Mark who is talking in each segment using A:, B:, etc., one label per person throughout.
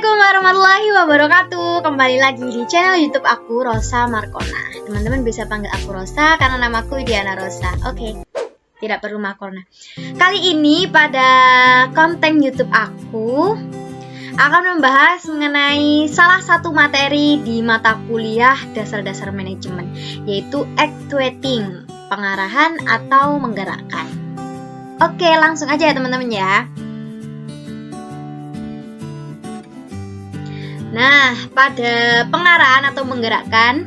A: Assalamualaikum warahmatullahi wabarakatuh. Kembali lagi di channel YouTube aku, Rosa Markona. Teman-teman bisa panggil aku Rosa karena namaku Diana Rosa. Oke, tidak perlu Markona. Kali ini pada konten YouTube aku akan membahas mengenai salah satu materi di mata kuliah dasar-dasar manajemen, yaitu actuating, pengarahan atau menggerakkan. Oke, langsung aja ya teman-teman ya. Nah, pada pengarahan atau menggerakkan,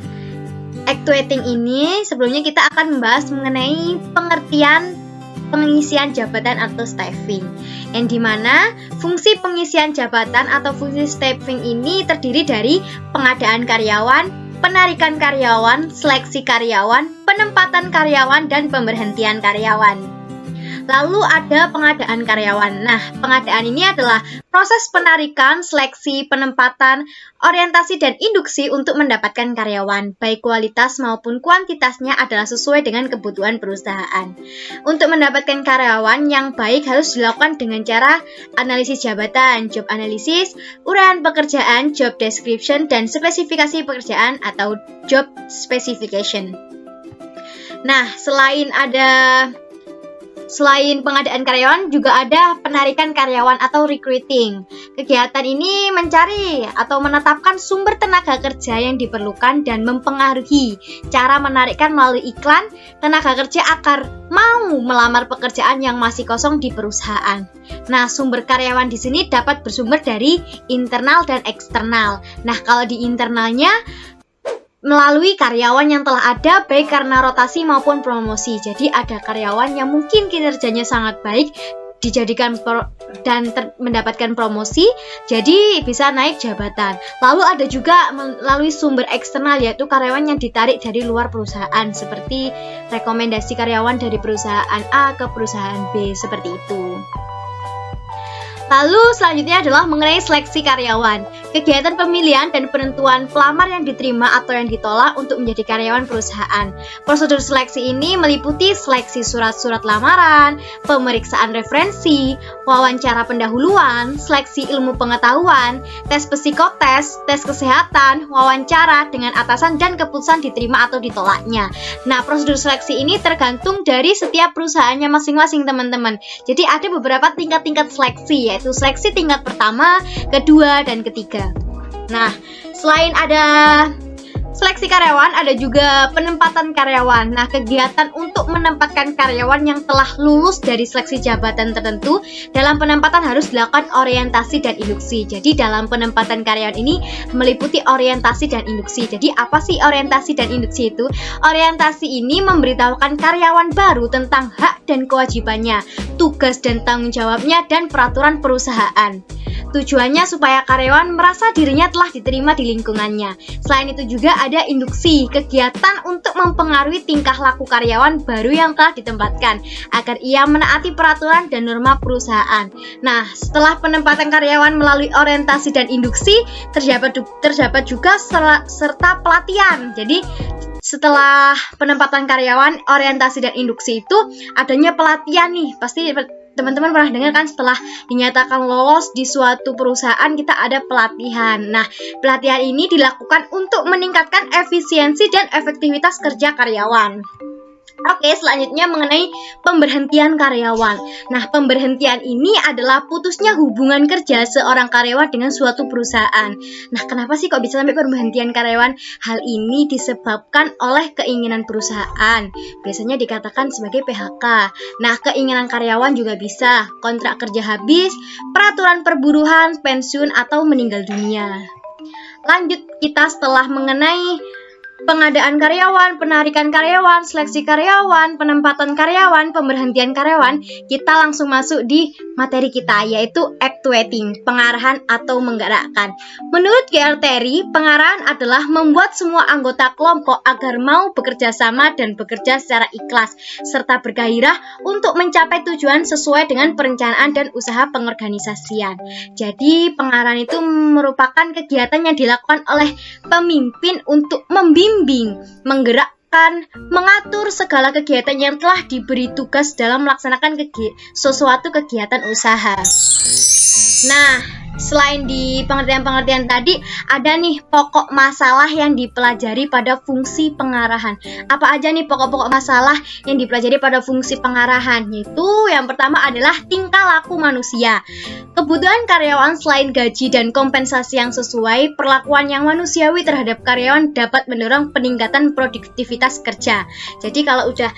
A: actuating ini sebelumnya kita akan membahas mengenai pengertian pengisian jabatan atau staffing, yang dimana fungsi pengisian jabatan atau fungsi staffing ini terdiri dari pengadaan karyawan, penarikan karyawan, seleksi karyawan, penempatan karyawan, dan pemberhentian karyawan. Lalu ada pengadaan karyawan. Nah, pengadaan ini adalah proses penarikan, seleksi, penempatan, orientasi, dan induksi untuk mendapatkan karyawan. Baik kualitas maupun kuantitasnya adalah sesuai dengan kebutuhan perusahaan. Untuk mendapatkan karyawan yang baik harus dilakukan dengan cara analisis jabatan, job analysis, uraian pekerjaan, job description, dan spesifikasi pekerjaan atau job specification. Nah, Selain pengadaan karyawan, juga ada penarikan karyawan atau recruiting. Kegiatan ini mencari atau menetapkan sumber tenaga kerja yang diperlukan dan mempengaruhi cara menarikkan melalui iklan tenaga kerja agar mau melamar pekerjaan yang masih kosong di perusahaan. Nah, sumber karyawan di sini dapat bersumber dari internal dan eksternal. Nah, kalau di internalnya melalui karyawan yang telah ada baik karena rotasi maupun promosi. Jadi ada karyawan yang mungkin kinerjanya sangat baik dijadikan mendapatkan promosi, jadi bisa naik jabatan. Lalu ada juga melalui sumber eksternal, yaitu karyawan yang ditarik dari luar perusahaan, seperti rekomendasi karyawan dari perusahaan A ke perusahaan B, seperti itu. Lalu selanjutnya adalah mengenai seleksi karyawan. Kegiatan pemilihan dan penentuan pelamar yang diterima atau yang ditolak untuk menjadi karyawan perusahaan. Prosedur seleksi ini meliputi seleksi surat-surat lamaran, pemeriksaan referensi, wawancara pendahuluan, seleksi ilmu pengetahuan, tes psikotes, tes kesehatan, wawancara dengan atasan, dan keputusan diterima atau ditolaknya. Nah, prosedur seleksi ini tergantung dari setiap perusahaannya masing-masing, teman-teman. Jadi ada beberapa tingkat-tingkat seleksi, yaitu seleksi tingkat pertama, kedua, dan ketiga. Nah, selain ada seleksi karyawan, ada juga penempatan karyawan. Nah, kegiatan untuk menempatkan karyawan yang telah lulus dari seleksi jabatan tertentu, dalam penempatan harus dilakukan orientasi dan induksi. Jadi, dalam penempatan karyawan ini meliputi orientasi dan induksi. Jadi, apa sih orientasi dan induksi itu? Orientasi ini memberitahukan karyawan baru tentang hak dan kewajibannya, tugas dan tanggung jawabnya, dan peraturan perusahaan. Tujuannya supaya karyawan merasa dirinya telah diterima di lingkungannya. Selain itu juga ada induksi, kegiatan untuk mempengaruhi tingkah laku karyawan baru yang telah ditempatkan agar ia menaati peraturan dan norma perusahaan. Nah, setelah penempatan karyawan melalui orientasi dan induksi, terdapat juga serta pelatihan. Jadi setelah penempatan karyawan, orientasi dan induksi itu adanya pelatihan nih. Pasti teman-teman pernah dengar kan, setelah dinyatakan lolos di suatu perusahaan kita ada pelatihan. Nah, pelatihan ini dilakukan untuk meningkatkan efisiensi dan efektivitas kerja karyawan. Oke, selanjutnya mengenai pemberhentian karyawan. Nah, pemberhentian ini adalah putusnya hubungan kerja seorang karyawan dengan suatu perusahaan. Nah, kenapa sih kok bisa sampai pemberhentian karyawan? Hal ini disebabkan oleh keinginan perusahaan. Biasanya dikatakan sebagai PHK. Nah, keinginan karyawan juga bisa kontrak kerja habis, peraturan perburuan, pensiun, atau meninggal dunia. Lanjut kita setelah mengenai pengadaan karyawan, penarikan karyawan, seleksi karyawan, penempatan karyawan, pemberhentian karyawan, kita langsung masuk di materi kita, yaitu actuating, pengarahan atau menggerakkan. Menurut G.R. Terry, pengarahan adalah membuat semua anggota kelompok agar mau bekerja sama dan bekerja secara ikhlas, serta bergairah untuk mencapai tujuan sesuai dengan perencanaan dan usaha pengorganisasian. Jadi, pengarahan itu merupakan kegiatan yang dilakukan oleh pemimpin untuk membimbing, menggerakkan, mengatur segala kegiatan yang telah diberi tugas dalam melaksanakan suatu kegiatan usaha. Nah, Selain di pengertian-pengertian tadi, ada nih pokok masalah yang dipelajari pada fungsi pengarahan. Apa aja nih pokok-pokok masalah yang dipelajari pada fungsi pengarahan? Yaitu yang pertama adalah tingkah laku manusia. Kebutuhan karyawan selain gaji dan kompensasi yang sesuai, perlakuan yang manusiawi terhadap karyawan dapat mendorong peningkatan produktivitas kerja. Jadi kalau udah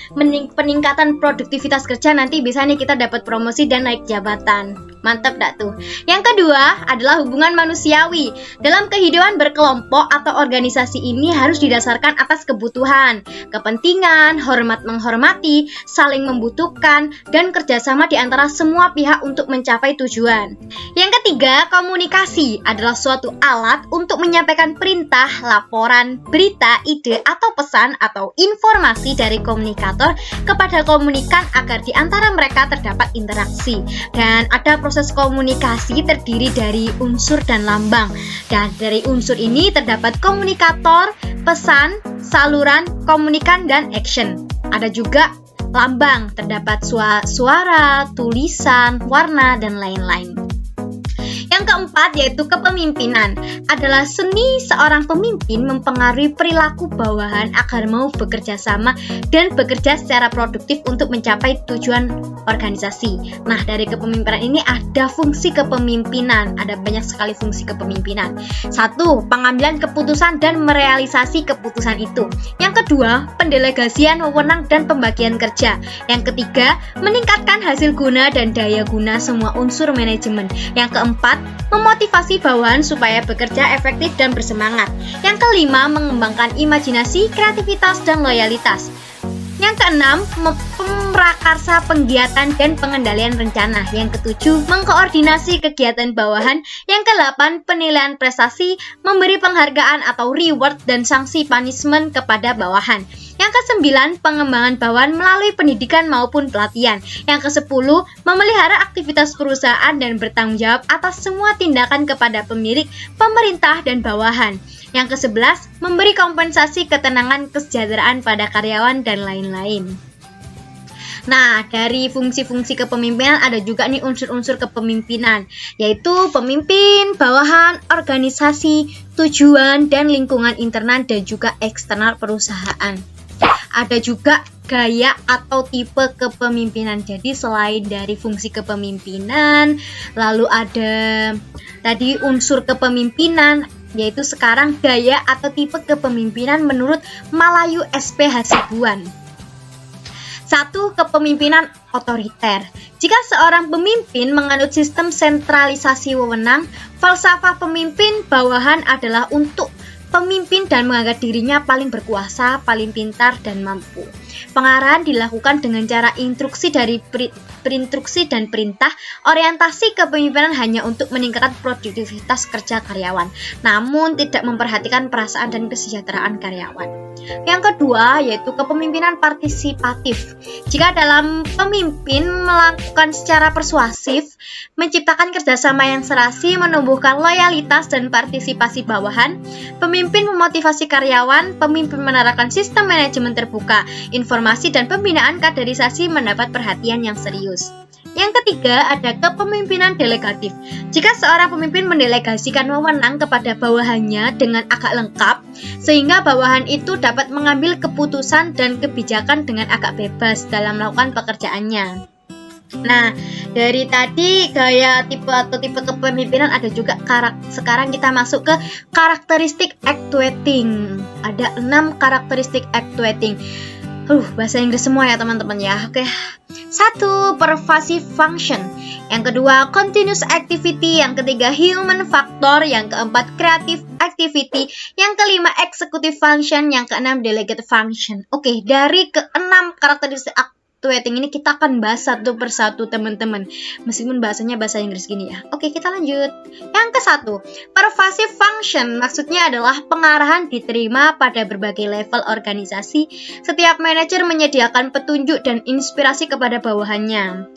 A: peningkatan produktivitas kerja, nanti bisa nih kita dapat promosi dan naik jabatan. Mantap dak tuh? Yang kedua adalah hubungan manusiawi. Dalam kehidupan berkelompok atau organisasi ini harus didasarkan atas kebutuhan, kepentingan, hormat menghormati, saling membutuhkan, dan kerjasama di antara semua pihak untuk mencapai tujuan. Yang ketiga, komunikasi adalah suatu alat untuk menyampaikan perintah, laporan, berita, ide, atau pesan atau informasi dari komunikator kepada komunikan agar di antara mereka terdapat interaksi. Dan ada proses komunikasi terdiri dari unsur dan lambang. Dan dari unsur ini terdapat komunikator, pesan, saluran, komunikan, dan action. Ada juga lambang, terdapat suara, tulisan, warna, dan lain-lain. Yang keempat yaitu kepemimpinan. Adalah seni seorang pemimpin mempengaruhi perilaku bawahan agar mau bekerja sama dan bekerja secara produktif untuk mencapai tujuan organisasi. Nah, dari kepemimpinan ini ada fungsi kepemimpinan. Ada banyak sekali fungsi kepemimpinan. 1. Pengambilan keputusan dan merealisasi keputusan itu. Yang kedua, pendelegasian wewenang dan pembagian kerja. Yang ketiga, meningkatkan hasil guna dan daya guna semua unsur manajemen. Yang keempat, memotivasi bawahan supaya bekerja efektif dan bersemangat. Yang kelima, mengembangkan imajinasi, kreativitas, dan loyalitas. Yang keenam, pemrakarsa penggiatan dan pengendalian rencana. Yang ketujuh, mengkoordinasi kegiatan bawahan. Yang kedelapan, penilaian prestasi, memberi penghargaan atau reward dan sanksi punishment kepada bawahan. Yang kesembilan, pengembangan bawahan melalui pendidikan maupun pelatihan. Yang kesepuluh, memelihara aktivitas perusahaan dan bertanggung jawab atas semua tindakan kepada pemilik, pemerintah, dan bawahan. Yang kesebelas, memberi kompensasi ketenangan kesejahteraan pada karyawan dan lain-lain. Nah, dari fungsi-fungsi kepemimpinan ada juga nih unsur-unsur kepemimpinan, yaitu pemimpin, bawahan, organisasi, tujuan, dan lingkungan internal dan juga eksternal perusahaan. Ada juga gaya atau tipe kepemimpinan. Jadi selain dari fungsi kepemimpinan, lalu ada tadi unsur kepemimpinan, yaitu sekarang gaya atau tipe kepemimpinan menurut Malayu SP Hasibuan. 1. Kepemimpinan otoriter. Jika seorang pemimpin menganut sistem sentralisasi wewenang, falsafah pemimpin bawahan adalah untuk pemimpin dan menganggap dirinya paling berkuasa, paling pintar, dan mampu. Pengarahan dilakukan dengan cara instruksi dari perinstruksi dan perintah. Orientasi kepemimpinan hanya untuk meningkatkan produktivitas kerja karyawan, namun tidak memperhatikan perasaan dan kesejahteraan karyawan. Yang kedua yaitu kepemimpinan partisipatif. Jika dalam pemimpin melakukan secara persuasif, menciptakan kerjasama yang serasi, menumbuhkan loyalitas dan partisipasi bawahan, pemimpin memotivasi karyawan, pemimpin menerapkan sistem manajemen terbuka, informasi dan pembinaan kaderisasi mendapat perhatian yang serius. Yang ketiga ada kepemimpinan delegatif. Jika seorang pemimpin mendelegasikan wewenang kepada bawahannya dengan agak lengkap, sehingga bawahan itu dapat mengambil keputusan dan kebijakan dengan agak bebas dalam melakukan pekerjaannya. Nah, dari tadi gaya tipe atau tipe kepemimpinan ada juga sekarang kita masuk ke karakteristik actuating. Ada 6 karakteristik actuating. Bahasa Inggris semua ya teman-teman ya. Oke. 1. Pervasive function. Yang kedua, continuous activity. Yang ketiga, human factor. Yang keempat, creative activity. Yang kelima, executive function. Yang keenam, delegate function. Oke, dari keenam karakteristik actuating ini kita akan bahas satu persatu teman-teman. Meskipun bahasanya bahasa Inggris gini ya. Oke, kita lanjut. Yang ke-1, pervasive function. Maksudnya adalah pengarahan diterima pada berbagai level organisasi. Setiap manajer menyediakan petunjuk dan inspirasi kepada bawahannya.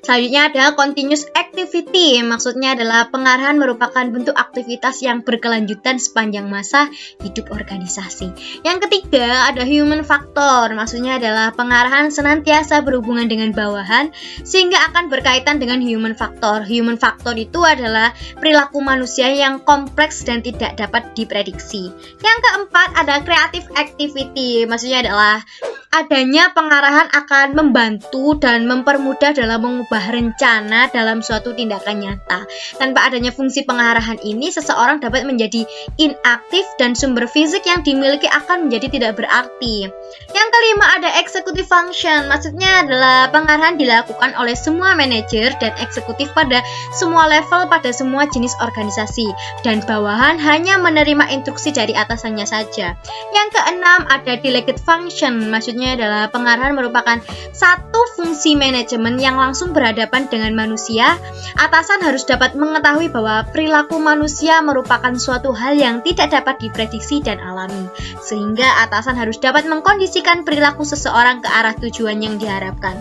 A: Selanjutnya ada continuous activity, maksudnya adalah pengarahan merupakan bentuk aktivitas yang berkelanjutan sepanjang masa hidup organisasi. Yang ketiga ada human factor, maksudnya adalah pengarahan senantiasa berhubungan dengan bawahan sehingga akan berkaitan dengan human factor. Human factor itu adalah perilaku manusia yang kompleks dan tidak dapat diprediksi. Yang keempat ada creative activity, maksudnya adalah adanya pengarahan akan membantu dan mempermudah dalam mengubah rencana dalam suatu tindakan nyata. Tanpa adanya fungsi pengarahan ini, seseorang dapat menjadi inaktif dan sumber fisik yang dimiliki akan menjadi tidak berarti. Yang kelima ada executive function, maksudnya adalah pengarahan dilakukan oleh semua manajer dan eksekutif pada semua level pada semua jenis organisasi, dan bawahan hanya menerima instruksi dari atasannya saja. Yang keenam ada delegate function, maksudnya adalah pengarahan merupakan satu fungsi manajemen yang langsung berhadapan dengan manusia. Atasan harus dapat mengetahui bahwa perilaku manusia merupakan suatu hal yang tidak dapat diprediksi dan alami, sehingga atasan harus dapat mengkondisikan perilaku seseorang ke arah tujuan yang diharapkan.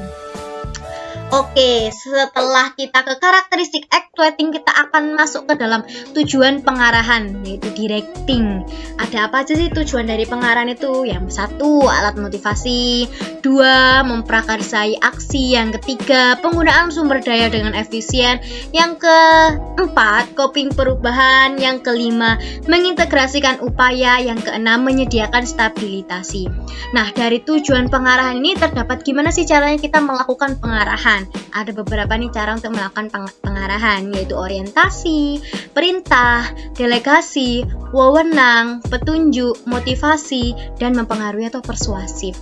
A: Oke, setelah kita ke karakteristik actuating, kita akan masuk ke dalam tujuan pengarahan, yaitu directing. Ada apa aja sih tujuan dari pengarahan itu? Yang satu, alat motivasi. Dua, memprakarsai aksi. Yang ketiga, penggunaan sumber daya dengan efisien. Yang keempat, coping perubahan. Yang kelima, mengintegrasikan upaya. Yang keenam, menyediakan stabilitasi. Nah, dari tujuan pengarahan ini terdapat gimana sih caranya kita melakukan pengarahan? Ada beberapa nih cara untuk melakukan pengarahan, yaitu orientasi, perintah, delegasi, wewenang, petunjuk, motivasi, dan mempengaruhi atau persuasif.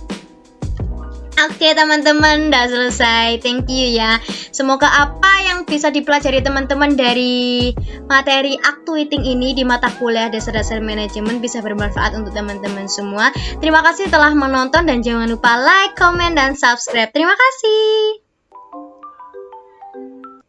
A: Oke teman-teman, udah selesai. Thank you ya. Semoga apa yang bisa dipelajari teman-teman dari materi actuating ini di mata kuliah Dasar-Dasar Manajemen bisa bermanfaat untuk teman-teman semua. Terima kasih telah menonton dan jangan lupa like, comment, dan subscribe. Terima kasih.